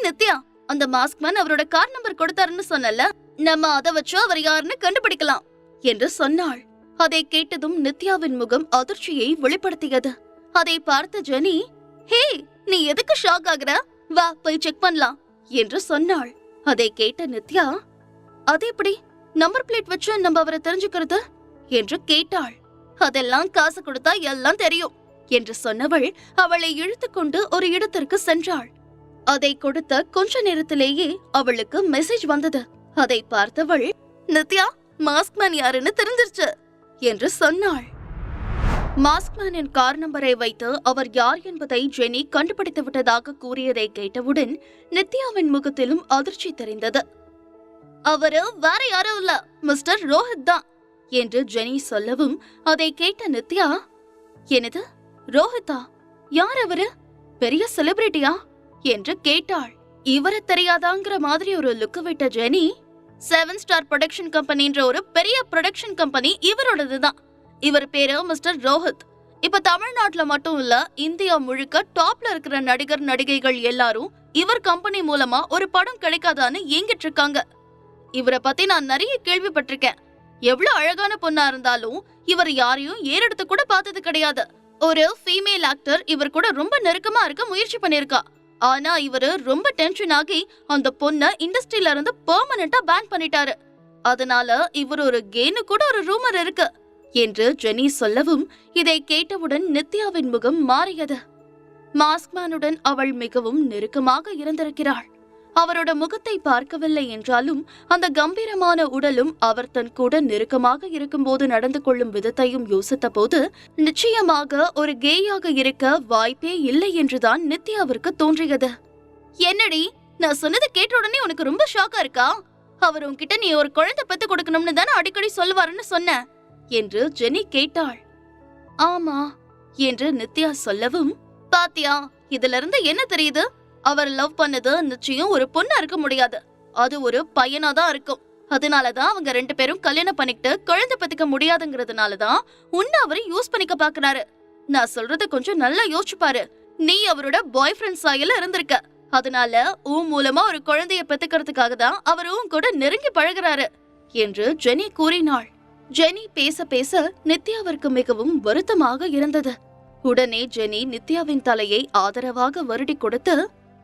நித்யா, அந்த மாஸ்க்மேன் அவரோட car number கொடுத்தாருன்னு சொன்னல, நம்ம அதை வச்சு அவர் யாருன்னு கண்டுபிடிக்கலாம் என்று சொன்னாள். அதை கேட்டதும் நித்யாவின் முகம் அதிர்ச்சியை வெளிப்படுத்தியது. அதை பார்த்த ஜெனி, ஹே, நீ எதுக்கு ஷாக் ஆகுற? வா போய் செக் பண்ணலாம் என்று சொன்னாள். அதை கேட்ட நித்யா, அது எப்படி நம்பர் பிளேட் வச்சு நம்ம அவரை தெரிஞ்சுக்கிறது என்று கேட்டாள். அதெல்லாம் காசு கொடுத்தா எல்லாம் தெரியும் என்று சொன்னவள் அவளை இழுத்துக்கொண்டு ஒரு இடத்திற்கு சென்றாள். அதை கொடுத்த கொஞ்ச நேரத்திலேயே அவளுக்கு மெசேஜ் வந்தது. அதை பார்த்தவள், நித்யா, மாஸ்க்மேன் யாருன்னு தெரிஞ்சிருச்சு என்று சொன்னாள். மாஸ்க்மேனின் கார் நம்பரை வைத்து அவர் யார் என்பதை ஜெனி கண்டுபிடித்து விட்டதாக கூறியதை கேட்டவுடன் நித்யாவின் முகத்திலும் அதிர்ச்சி தெரிந்தது. அவரு வேற யாரும் இல்ல, மிஸ்டர் ரோஹித் தான் என்று ஜெனி சொல்லவும் அதை கேட்ட நித்யா, என்னது ரோஹிதா? யார் அவரு? பெரிய செலிபிரிட்டியா என்று கேட்டாள். இவரை தெரியாதாங்கிற மாதிரி ஒரு லுக்கு விட்ட ஜெனி, 7 ஸ்டார் ப்ரொடக்ஷன் கம்பெனின்ற ஒரு பெரிய ப்ரொடக்ஷன் கம்பெனி இவரோடதுதான். இவர் பேரு மிஸ்டர் ரோஹித். இப்ப தமிழ்நாட்டுல மட்டும் இல்ல, இந்தியா முழுக்க டாப்ல இருக்கிற நடிகர் நடிகைகள் எல்லாரும் இவர் கம்பெனி மூலமா ஒரு படம் கிடைக்காதான்னு ஏங்கிட்டு இருக்காங்க. இவரை பத்தி நான் நிறைய கேள்விப்பட்டிருக்கேன். எவ்வளவு அழகான பொண்ணா இருந்தாலும் இவர் யாரையும் ஏறெடுத்து கூட பார்த்தது கிடையாது. ஒரு ஃபீமேல் ஆக்டர் இவர் கூட ரொம்ப நெருக்கமா இருக்க முயற்சி பண்ணிருக்கா. ஆனா இவரு ரொம்ப டென்ஷன் ஆகி அந்த பொண்ண இண்டஸ்ட்ரியில இருந்து பெர்மனண்டா பேன் பண்ணிட்டாரு. அதனால இவர் ஒரு கேன்னு கூட ஒரு ரூமர் இருக்கு என்று ஜெனி சொல்லவும் இதை கேட்டவுடன் நித்யாவின் முகம் மாறியது. மாஸ்க்மேனுடன் அவள் மிகவும் நெருக்கமாக இருந்திருக்கிறாள். அவரோட முகத்தை பார்க்கவில்லை என்றாலும் அந்த கம்பீரமான உடலும் அவர் தன் கூட நெருக்கமாக இருக்கும்போது நடந்து கொள்ளும் விதத்தையும் யோசித்த போது நிச்சயமாக ஒரு கேயாக இருக்க வாய்ப்பே இல்லை என்றுதான் நித்யாவிற்கு தோன்றியது. என்னடி, நான் சொன்னது கேட்ட உடனே உனக்கு ரொம்ப ஷாக்கா இருக்கா? அவர் உன்கிட்ட நீ ஒரு குழந்தை பெத்து கொடுக்கணும்னு தானே அடிக்கடி சொல்லுவாருன்னு சொன்ன என்று ஜெனி கேட்டாள். ஆமா என்று நித்யா சொல்லவும், பாத்தியா, இதுல இருந்து என்ன தெரியுது? அவர் லவ் பண்ணது நிச்சயம் ஒரு பொண்ணா இருக்க முடியாது, அது ஒரு பையனாதான் இருக்கும். அதனாலதான் அவங்க 2 பேரும் கல்யாணம் பண்ணிக்கிட்டு குழந்தை பெத்துக்க முடியாதுங்கிறதுனாலதான் உன்னை அவரை யூஸ் பண்ணிக்க பாக்குறாரு. நான் சொல்றத கொஞ்சம் நல்லா யோசிச்சு பாரு. நீ அவரோட பாய் ஃப்ரெண்ட் சாயல இருந்திருக்க. அதனால உன் மூலமா ஒரு குழந்தைய பெத்துக்கிறதுக்காக தான் அவர் உன் கூட நெருங்கி பழகுறாரு என்று ஜெனி கூறினாள். ஜெனி பேச பேச நித்யாவிற்கு மிகவும் வருத்தமாக இருந்தது. உடனே ஜெனி நித்யாவின் தலையை ஆதரவாக வருடி கொடுத்து,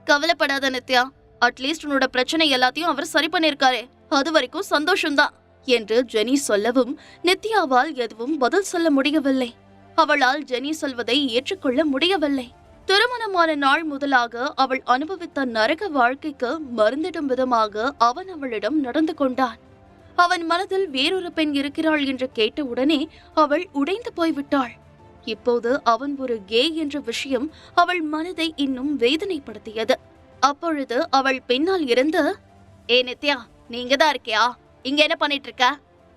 கவலைப்படாத நித்யா, அட்லீஸ்ட் உன்னோட பிரச்சனை எல்லாத்தையும் அவர் சரி பண்ணிருக்காரே, அது வரைக்கும் சந்தோஷம்தான் என்று ஜெனி சொல்லவும் நித்யாவால் எதுவும் பதில் சொல்ல முடியவில்லை. அவளால் ஜெனி சொல்வதை ஏற்றுக்கொள்ள முடியவில்லை. திருமணமான நாள் முதலாக அவள் அனுபவித்த நரக வாழ்க்கைக்கு மருந்திடும் விதமாக அவன் அவளிடம் நடந்து கொண்டான். அவன் மனதில் வேறொரு பெண் இருக்கிறாள் என்று கேட்டவுடனே அவள் உடைந்து போய்விட்டாள். இப்போது அவன் ஒரு கே என்ற விஷயம் அவள் மனதை இன்னும் வேதனைப்படுத்தியது. அப்பொழுது அவள் பின்னால் இருந்து, ஏ நித்யா, நீங்க தான் இருக்கியா? இங்க என்ன பண்ணிட்டு இருக்க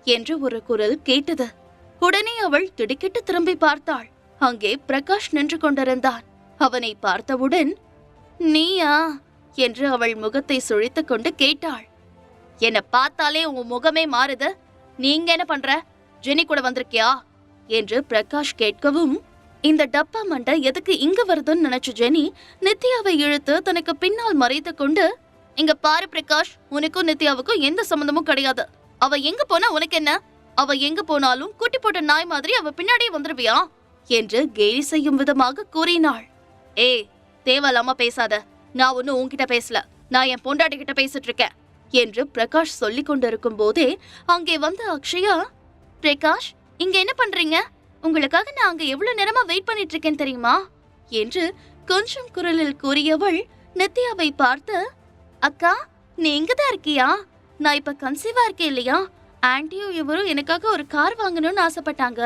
என்று ஒரு குரல் கேட்டது. உடனே அவள் திடுக்கிட்டு திரும்பி பார்த்தாள். அங்கே பிரகாஷ் நின்று கொண்டிருந்தான். அவனை பார்த்தவுடன், நீயா என்று அவள் முகத்தை சுழித்துக் கொண்டு கேட்டாள். என்ன பார்த்தாலே உன் முகமே மாறுது. நீங்க என்ன பண்ற? ஜெனி கூட வந்திருக்கியா என்று பிரகாஷ் கேட்கவும், இந்த டப்பா மண்டை எதுக்கு இங்க வருதுன்னு நினைச்ச ஜெனி நித்யாவை இழுத்து தனக்கு பின்னால் மறைத்து கொண்டு, இங்க பாரு பிரகாஷ், உனக்கும் நித்யாவுக்கும் எந்த சம்பந்தமும் கிடையாது. அவ எங்க போனா உனக்கு என்ன? அவ எங்க போனாலும் குட்டி போட்ட நாய் மாதிரி அவ பின்னாடியே வந்துருவியா என்று கேலி செய்யும் விதமாக கூறினாள். ஏய், தேவையில்லாம பேசாத. நான் ஒன்னும் உன்கிட்ட பேசல, நான் என் பொண்டாட்டி கிட்ட பேசிட்டு இருக்கேன் என்று பிரகாஷ் சொல்லிக் கொண்டிருக்கும் போதே அங்கே வந்த அக்ஷயா, பிரகாஷ், இங்க என்ன பண்றீங்க? உங்களுக்காக நான் அங்க எவ்வளவு நேரமா வெயிட் பண்ணிட்டு இருக்கேன் தெரியுமா என்று கொஞ்சம் குரலில் கூறியவள் நித்யாவை பார்த்து, அக்கா, நீ இங்கதான் இருக்கியா? நான் இப்ப கன்சீவா இருக்கேன் இல்லையா? ஆன்டியும் இவரும் எனக்காக ஒரு கார் வாங்கணும்னு ஆசைப்பட்டாங்க.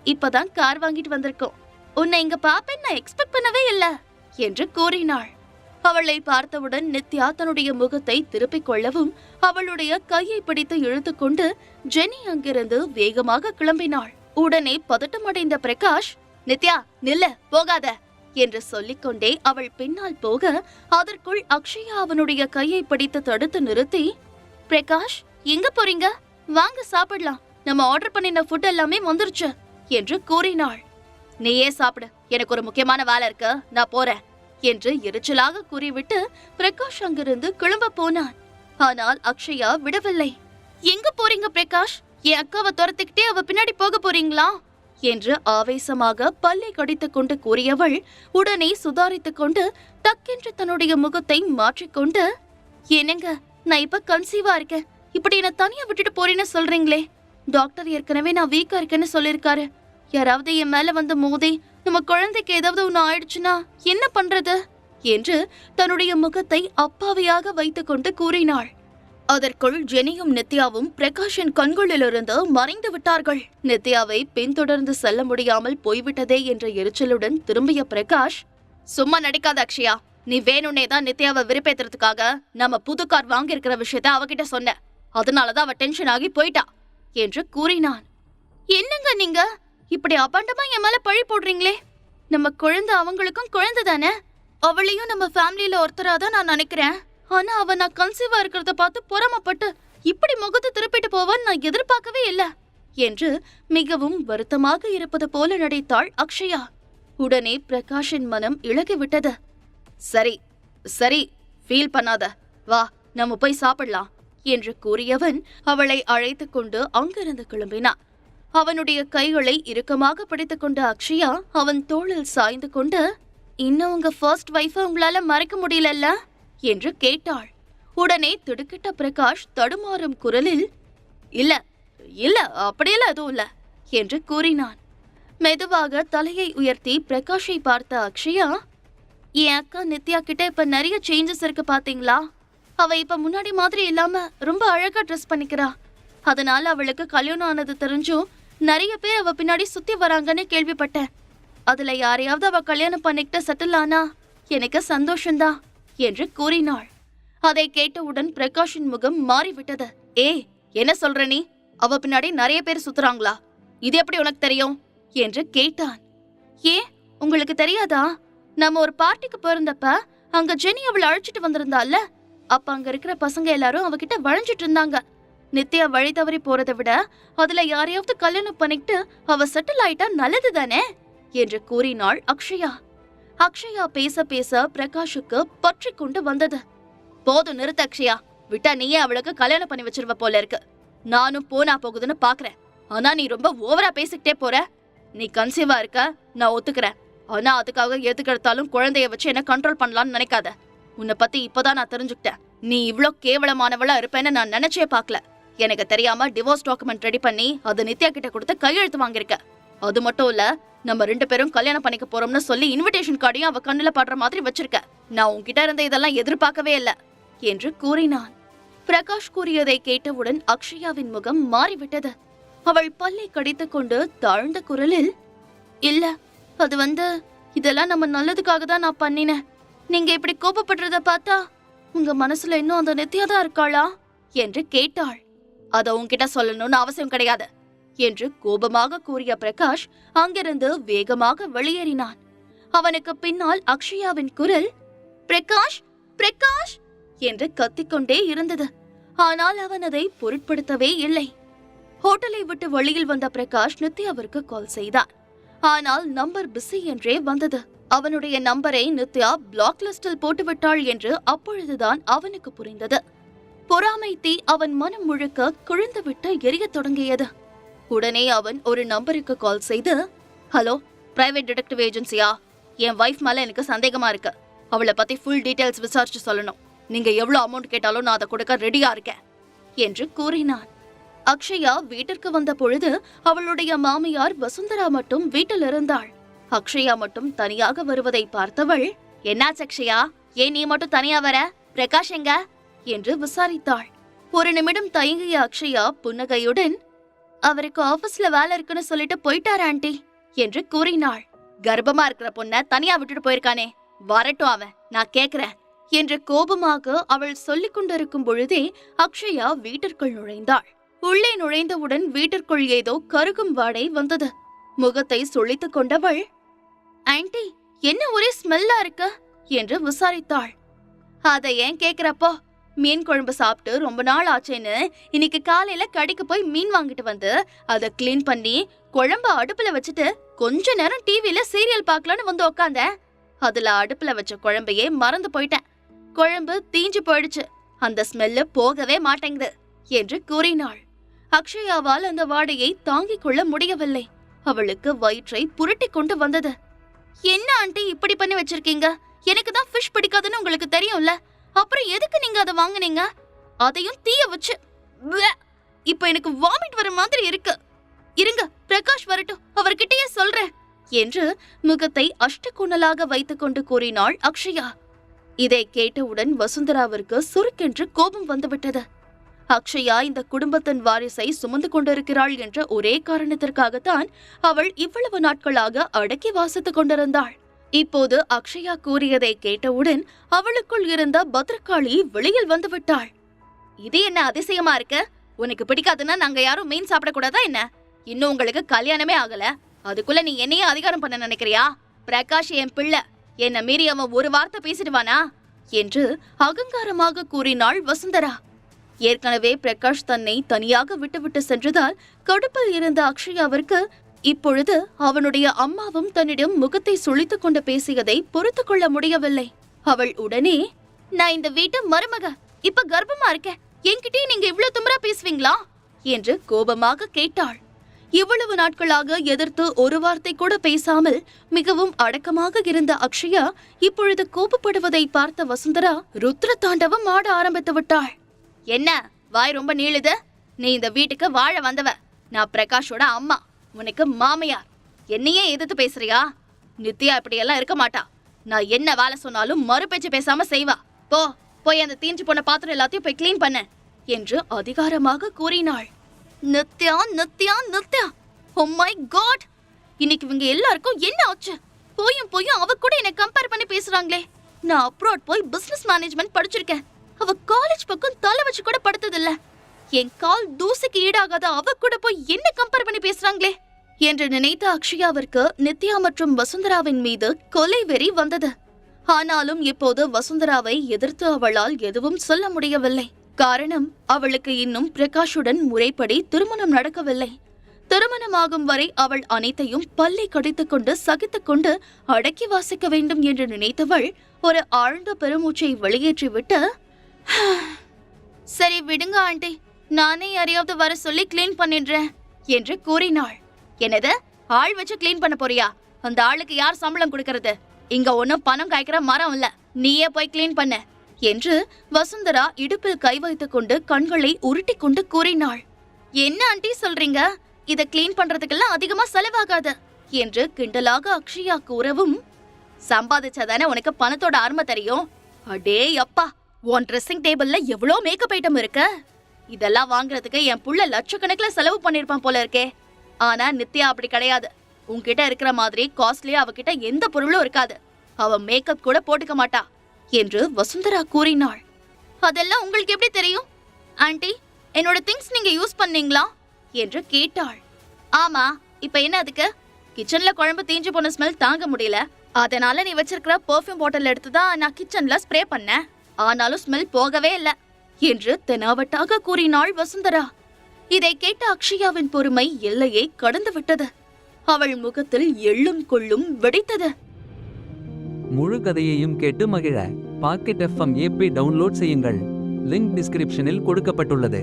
இப்பதான் கார் வாங்கிட்டு வந்திருக்கோம். உன்னை இங்க பாப்பேன் நான் எக்ஸ்பெக்ட் பண்ணவே இல்ல என்று கூறினாள். அவளை பார்த்தவுடன் நித்யா தன்னுடைய முகத்தை திருப்பிக் கொள்ளவும் அவளுடைய கையை பிடித்து இழுத்துக்கொண்டு ஜெனி அங்கிருந்து வேகமாக கிளம்பினாள். உடனே பதட்டமடைந்த பிரகாஷ், நித்யா நில்ல, போகாத என்று சொல்லிக்கொண்டே அவள் பின்னால் போக அதற்குள் அக்ஷயா அவனுடைய கையை பிடித்து தடுத்து நிறுத்தி, பிரகாஷ், எங்க போறீங்க? வாங்க சாப்பிடலாம், நம்ம ஆர்டர் பண்ணின ஃபுட் எல்லாமே வந்துருச்சு என்று கூறினாள். நீயே சாப்பிடு, எனக்கு ஒரு முக்கியமான வேலை இருக்கு, நான் போறேன் என்று எரிச்சலாக கூறிவிட்டு பிரகாஷ் அங்கிருந்து கிளம்ப போனான். ஆனால் அக்ஷயா விடவில்லை. எங்க போறீங்க பிரகாஷ்? என் அக்காவை துரத்துக்கிட்டே அவ பின்னாடி போக போறீங்களா என்று ஆவேசமாக பல்லை கடித்துக் கொண்டு கூறியவள் உடனே சுதாரித்துக் கொண்டு டக்கென்று தன்னுடைய முகத்தை மாற்றிக்கொண்டு, என்னங்க, நான் இப்ப கன்சீவா இருக்கேன், இப்படி என்ன தனியா விட்டுட்டு போறேன்னு சொல்றீங்களே? டாக்டர் ஏற்கனவே நான் வீக்கா இருக்கேன்னு சொல்லிருக்காரு. யாராவது என் மேல வந்து மோதி நம்ம குழந்தைக்கு ஏதாவது ஒண்ணு ஆயிடுச்சுன்னா என்ன பண்றது என்று தன்னுடைய முகத்தை அப்பாவியாக வைத்துக் கொண்டு கூறினாள். அதற்குள் ஜெனியும் நித்யாவும் பிரகாஷின் கண்களிலிருந்து மறைந்து விட்டார்கள். நித்யாவை பின்தொடர்ந்து செல்ல முடியாமல் போய்விட்டதே என்ற எரிச்சலுடன் திரும்பிய பிரகாஷ், சும்மா நடிக்காத அக்ஷயா, நீ வேணும்னே தான் நித்யாவை விருப்பேத்துறதுக்காக நம்ம புது கார் வாங்கியிருக்கிற விஷயத்த அவகிட்ட சொன்ன, அதனாலதான் அவ டென்ஷன் ஆகி போயிட்டா என்று கூறினான். என்னங்க நீங்க இப்படி அபாண்டமா என் மேல பழி போடுறீங்களே? நம்ம குழந்தை அவங்களுக்கும் குழந்தை தானே, அவளையும் நம்ம ஃபேமிலியில ஒருத்தராதான் நான் நினைக்கிறேன். ஆனா அவ நான் கன்சீவா இருக்கிறத பார்த்து பொறாமப்பட்டு இப்படி முகத்தை திருப்பிட்டு போவான்னு நான் எதிர்பார்க்கவே இல்ல என்று மிகவும் வருத்தமாக இருப்பது போல நடித்தாள் அக்ஷயா. உடனே பிரகாஷின் மனம் இளகிவிட்டது. சரி சரி, ஃபீல் பண்ணாத, வா நம்ம போய் சாப்பிடலாம் என்று கூறியவன் அவளை அழைத்துக் கொண்டு அங்கிருந்து கிளம்பினான். அவனுடைய கைகளை இறுக்கமாக பிடித்துக் கொண்ட அக்ஷயா அவன் தோளில் சாய்ந்து கொண்டு, இன்னும் உங்க ஃபர்ஸ்ட் வைஃபை உங்களால மறைக்க முடியலல்ல என்று கேட்டாள். உடனே திடுக்கிட்ட பிரகாஷ் தடுமாறும் குரலில், இல்ல இல்ல அப்படியெல்லாம் எதுவும் இல்ல என்று கூறினான். மெதுவாக தலையை உயர்த்தி பிரகாஷை பார்த்த அக்ஷயா, என் அக்கா நித்யா கிட்ட இப்ப நிறைய சேஞ்சஸ் இருக்கு பாத்தீங்களா? அவ இப்ப முன்னாடி மாதிரி இல்லாம ரொம்ப அழகா ட்ரெஸ் பண்ணிக்கிறா. அதனால அவளுக்கு கல்யாணம் ஆனது தெரிஞ்சும் நிறைய பேர் அவ பின்னாடி சுத்தி வராங்கன்னு கேள்விப்பட்டேன். அதுல யாரையாவது அவ கல்யாணம் பண்ணிக்கிட்டு செட்டில் ஆனா எனக்கு சந்தோஷம்தான் என்று கூறினாள். அதை கேட்டவுடன் பிரகாஷின் முகம் மாறிவிட்டது. என்ன சொல்ற நீ? அவ பின்னாடி நிறைய பேர் சுத்துறாங்களா? இது எப்படி உனக்கு தெரியும் என்று கேட்டான். உங்களுக்கு தெரியாதா? நம்ம ஒரு பார்ட்டிக்கு போயிருந்தப்ப அங்க ஜெனி அவளை அழைச்சிட்டு வந்திருந்தால, அப்ப அங்க இருக்கிற பசங்க எல்லாரும் அவகிட்ட வளைஞ்சிட்டு இருந்தாங்க. நித்யா வழி தவறி போறதை விட அதுல யாரையாவது கல்யாணம் பண்ணிக்கிட்டு அவ செட்டில் ஆயிட்டா நல்லது தானே என்று கூறினாள் அக்ஷயா. அக்ஷயா பேச பேச பிரகாஷுக்கு பற்றி கொண்டு வந்தது. போதும் நிறுத்த அக்ஷயா, விட்டா நீயே அவளுக்கு கல்யாணம் பண்ணி வச்சிருவ போல இருக்கு. நானும் போனா போகுதுன்னு பாக்குறேன், ஆனா நீ ரொம்ப ஓவரா பேசிக்கிட்டே போற. நீ கன்சீவா இருக்க, நான் ஒத்துக்கிறேன். ஆனா அதுக்காக எதுக்கு எடுத்தாலும் குழந்தைய வச்சு என்ன கண்ட்ரோல் பண்ணலாம்னு நினைக்காத. உன்னை பத்தி இப்பதான் நான் தெரிஞ்சுக்கிட்டேன். நீ இவ்ளோ கேவலமானவளா இருப்பேன்னு நான் நினைச்சே பாக்கல. எனக்கு தெரியாம டிவோர்ஸ் டாக்குமெண்ட் ரெடி பண்ணி அது நித்யா கிட்ட கொடுத்து கையெழுத்து வாங்கிருக்க. அது மட்டும் இல்ல, நம்ம 2 பேரும் கல்யாணம் பண்ணிக்க போறோம்னு சொல்லி இன்விடேஷன் கார்டையும் அவ கண்ணுல படுற மாதிரி வச்சிருக்க. நான் உன்கிட்ட இருந்த இதெல்லாம் எதிர்பார்க்கவே இல்ல என்று கூறினான். பிரகாஷ் கூறியதை கேட்டவுடன் அக்ஷயாவின் முகம் மாறிவிட்டது. அவள் பல்லை கடித்துக் கொண்டு தாழ்ந்த குரலில், இல்ல, அது இதெல்லாம் நம்ம நல்லதுக்காக தான் நான் பண்ணினேன். நீங்க இப்படி கோபப்படுறத பார்த்தா உங்க மனசுல இன்னும் அந்த நித்யாதான் இருக்காளா என்று கேட்டாள். அத உன்கிட்ட சொல்லணும்னு அவசியம் கிடையாது என்று கோபமாக கூறிய பிரகாஷ் அங்கிருந்து வேகமாக வெளியேறினான். அவனுக்கு பின்னால் அக்ஷயாவின் குரல், பிரகாஷ் பிரகாஷ் என்று கத்திக்கொண்டே இருந்தது. ஆனால் அவன் அதை பொருட்படுத்தவே இல்லை. ஹோட்டலை விட்டு வெளியில் வந்த பிரகாஷ் நித்யாவிற்கு கால் செய்தான். ஆனால் நம்பர் பிஸி என்றே வந்தது. அவனுடைய நம்பரை நித்யா பிளாக் லிஸ்டில் போட்டுவிட்டாள் என்று அப்பொழுதுதான் அவனுக்கு புரிந்தது. பொறாமை தீ அவன் மனம் முழுக்க குழிந்துவிட்டு எரியத் தொடங்கியது. உடனே அவன் ஒரு நம்பருக்கு கால் செய்து, ஹலோ, பிரைவேட் டிடெக்டிவ் ஏஜென்சியா? என் வைஃப் மேல எனக்கு சந்தேகமா இருக்கு. அவளை பத்தி ஃபுல் டீடைல்ஸ் விசாரிச்சு சொல்லணும். நீங்க எவ்வளவு அமௌண்ட் கேட்டாலும் நான் அதை கொடுக்க ரெடியா இருக்கேன் என்று கூறினான். அக்ஷயா வீட்டிற்கு வந்த பொழுது அவளுடைய மாமியார் வசுந்தரா மட்டும் வீட்டில் இருந்தாள். அக்ஷயா மட்டும் தனியாக வருவதை பார்த்தவள், என்னாச்சு அக்ஷயா, ஏன் நீ மட்டும் தனியா வர? பிரகாஷ் எங்க என்று விசாரித்தாள். ஒரு நிமிடம் தயங்கிய அக்ஷயா புன்னகையுடன், அவருக்கு ஆபீஸ்ல வேலை இருக்குன்னு சொல்லிட்டு போயிட்டாரு ஆண்டி என்று கூறினாள். கர்ப்பமா இருக்கிற பொண்ண தனியா விட்டுட்டு போயிருக்கானே, வரட்டும் அவன், நான் கேக்குறேன் என்று கோபமாக அவள் சொல்லிக் கொண்டிருக்கும் பொழுதே அக்ஷயா வீட்டிற்குள் நுழைந்தாள். உள்ளே நுழைந்தவுடன் வீட்டிற்குள் ஏதோ கருகும் வாடை வந்தது. முகத்தை சுளித்துக் கொண்டவள், ஆண்டி, என்ன ஒரே ஸ்மெல்லா இருக்கு என்று விசாரித்தாள். அதை ஏன் கேக்குறப்போ, மீன் குழம்பு சாப்பிட்டு ரொம்ப நாள் ஆச்சேன்னு இன்னைக்கு காலையில கடைக்கு போய் மீன் வாங்கிட்டு வந்து அதை கிளீன் பண்ணி குழம்பு அடுப்புல வச்சுட்டு கொஞ்ச நேரம் டிவில சீரியல் பார்க்கலான்னு வந்து உக்காந்தேன். அதுல அடுப்புல வச்ச குழம்பையே மறந்து போயிட்டேன். குழம்பு தீஞ்சு போயிடுச்சு. அந்த ஸ்மெல்லு போகவே மாட்டேங்குது என்று கூறினாள். அக்ஷயாவால் அந்த வாடையை தாங்கிக் கொள்ள முடியவில்லை. அவளுக்கு வயிற்றை புரட்டி கொண்டு வந்தது. என்ன ஆண்டி இப்படி பண்ணி வச்சிருக்கீங்க? எனக்கு தான் ஃபிஷ் பிடிக்காதுன்னு உங்களுக்கு தெரியும்ல, அப்புறம் எதுக்கு நீங்க அதை வாங்குனீங்க? அதையும் தீய வச்சு. இப்ப எனக்கு வாமிட் வர மாதிரி இருக்கு. இருங்க, பிரகாஷ் வரட்டும், அவர்கிட்டயே சொல்றேன் என்று முகத்தை அஷ்டகுணலாக வைத்துக் கொண்டு கூறினாள் அக்ஷயா. இதை கேட்டவுடன் வசுந்தராவிற்கு சுருக்கென்று கோபம் வந்துவிட்டது. அக்ஷயா இந்த குடும்பத்தின் வாரிசை சுமந்து கொண்டிருக்கிறாள் என்ற ஒரே காரணத்திற்காகத்தான் அவள் இவ்வளவு நாட்களாக அடக்கி வாசித்துக் கொண்டிருந்தாள். இப்போது அக்ஷயா கூறியதை கேட்டவுடன் அவளுக்குள் இருந்த பத்ரகாளி வெளியில் வந்துவிட்டாள். இது என்ன அதிசயமா இருக்கு? உனக்கு பிடிக்காதுன்னா நாங்க யாரும் மீன் சாப்பிடக்கூடாதா என்ன? இன்னும் உங்களுக்கு கல்யாணமே ஆகல, அதுக்குள்ள நீ என்னையே அதிகாரம் பண்ண நினைக்கிறியா? பிரகாஷ் என் பிள்ளை, என்ன மீறி அவன் ஒரு வார்த்தை பேசிடுவானா என்று அகங்காரமாக கூறினாள் வசுந்தரா. ஏற்கனவே பிரகாஷ் தன்னை தனியாக விட்டுவிட்டு சென்றதால் கடுப்பில் இருந்த அக்ஷயாவிற்கு இப்பொழுது அவனுடைய அம்மாவும் தன்னிடம் முகத்தை சுளித்துக் கொண்டு பேசியதை பொறுத்து கொள்ள முடியவில்லை. அவள் உடனே, நான் இந்த வீட்டு மருமக, இப்ப கர்ப்பமா இருக்கேன், என்கிட்டயே நீங்க இவ்வளவு திமிரா பேசுவீங்களா என்று கோபமாக கேட்டாள். இவ்வளவு நாட்களாக எதிர்த்து ஒரு வார்த்தை கூட பேசாமல் மிகவும் அடக்கமாக இருந்த அக்ஷயா இப்பொழுது கோபப்படுவதை பார்த்த வசுந்தரா ருத்ர தாண்டவம் ஆட ஆரம்பித்து விட்டாள். என்ன வாய் ரொம்ப நீளுது? நீ இந்த வீட்டுக்கு வாழ வந்தவ, நான் பிரகாஷோட அம்மா, உனக்கு மாமியார். என்னையே எதிர்த்து பேசுறியா? நித்யா இப்படியெல்லாம் இருக்க மாட்டா. நான் என்ன வேலை சொன்னாலும் மறு பேச்சு பேசாம செய்வா. போய் அந்த தீஞ்சு போன பாத்திரம் எல்லாத்தையும் போய் கிளீன் பண்ண என்று அதிகாரமாக கூறினாள். Nithya Nithya Nithya, oh my god, இன்னைக்கு இவங்க எல்லாருக்கும் என்ன ஆச்சு? போயும் அவ கூட என்ன கம்பேர் பண்ணி பேசுறாங்களே. நான் அப்ராட் போய் பிசினஸ் மேனேஜ்மெண்ட் படிச்சிருக்கேன், அவ காலேஜ் பக்கம் தலை வச்சு கூட படுத்ததில்ல. என் கால் தூசிக்கு ஈடாகாத அவ கூட போய் என்ன கம்பேர் பண்ணி பேசுறாங்களே என்று நினைத்த அக்ஷயாவிற்கு நித்யா மற்றும் வசுந்தராவின் மீது கொலை வெறி வந்தது. ஆனாலும் இப்போது வசுந்தராவை எதிர்த்து அவளால் எதுவும் சொல்ல முடியவில்லை. காரணம், அவளுக்கு இன்னும் பிரகாஷுடன் முறைப்படி திருமணம் நடக்கவில்லை. திருமணமாகும் வரை அவள் அனைத்தையும் பல்லை கடித்துக் கொண்டு சகித்துக் கொண்டு அடக்கி வாசிக்க வேண்டும் என்று நினைத்தவள் ஒரு ஆழ்ந்த பெருமூச்சை வெளியேற்றிவிட்டு, சரி விடுங்க ஆண்டி, நானே யாரையாவது வர சொல்லி கிளீன் பண்ணிடுறேன் என்று கூறினாள். என்னது, ஆள் வச்சு கிளீன் பண்ண போறியா? அந்த ஆளுக்கு யார் சம்பளம் கொடுக்கறது? இங்க ஒன்னும் பணம் காய்க்கிற மரம் இல்ல, நீயே போய் கிளீன் பண்ண என்று வசுந்தரா இடுப்பில் கை வைத்துக் கொண்டு கண்களை உருட்டி கொண்டு கூறினாள். என்ன ஆண்டி சொல்றீங்க? இத கிளீன் பண்றதுக்கெல்லாம் அதிகமா செலவாகாது என்று கிண்டலாக அக்ஷயா கூறவும், சம்பாதிச்சாதானே உனக்கு பணத்தோட அருமை தெரியும். அடே அப்பா, உன் ட்ரெஸ்ஸிங் டேபிள்ல எவ்வளோ மேக்கப் ஐட்டம் இருக்கு. இதெல்லாம் வாங்குறதுக்கு என் புள்ள லட்சக்கணக்கில் செலவு பண்ணிருப்பான் போல இருக்கே. ஆனா நித்யா அப்படி கிடையாது. உன்கிட்ட இருக்கிற மாதிரி காஸ்ட்லியா அவகிட்ட எந்த பொருளும் இருக்காது. அவ மேக்கப் கூட போட்டுக்க மாட்டா என்று வசுந்தரா கூறினாள். அதெல்லாம் உங்களுக்கு எப்படி தெரியும் ஆண்டி? என்னோட திங்ஸ் நீங்க யூஸ் பண்ணீங்களா என்று கேட்டாள். ஆமா, இப்ப என்ன அதுக்கு? கிச்சன்ல குழம்பு தீஞ்சு போன ஸ்மெல் தாங்க முடியல, அதனால நீ வச்சிருக்கிற பெர்ஃப்யூம் பாட்டில் எடுத்துதான் நான் கிச்சன்ல ஸ்ப்ரே பண்ணேன். ஆனாலும் ஸ்மெல் போகவே இல்ல என்று தெனாவட்டாக கூறினாள் வசுந்தரா. இதை கேட்ட அக்ஷயாவின் பொறுமை எல்லையை கடந்து விட்டது. அவள் முகத்தில் எள்ளும் கொள்ளும் வெடித்தது. முழு கதையையும் கேட்டு மகிழ பாக்கெட் FM ஆப்பை டவுன்லோட் செய்யுங்கள். லிங்க் டிஸ்கிரிப்ஷனில் கொடுக்கப்பட்டுள்ளது.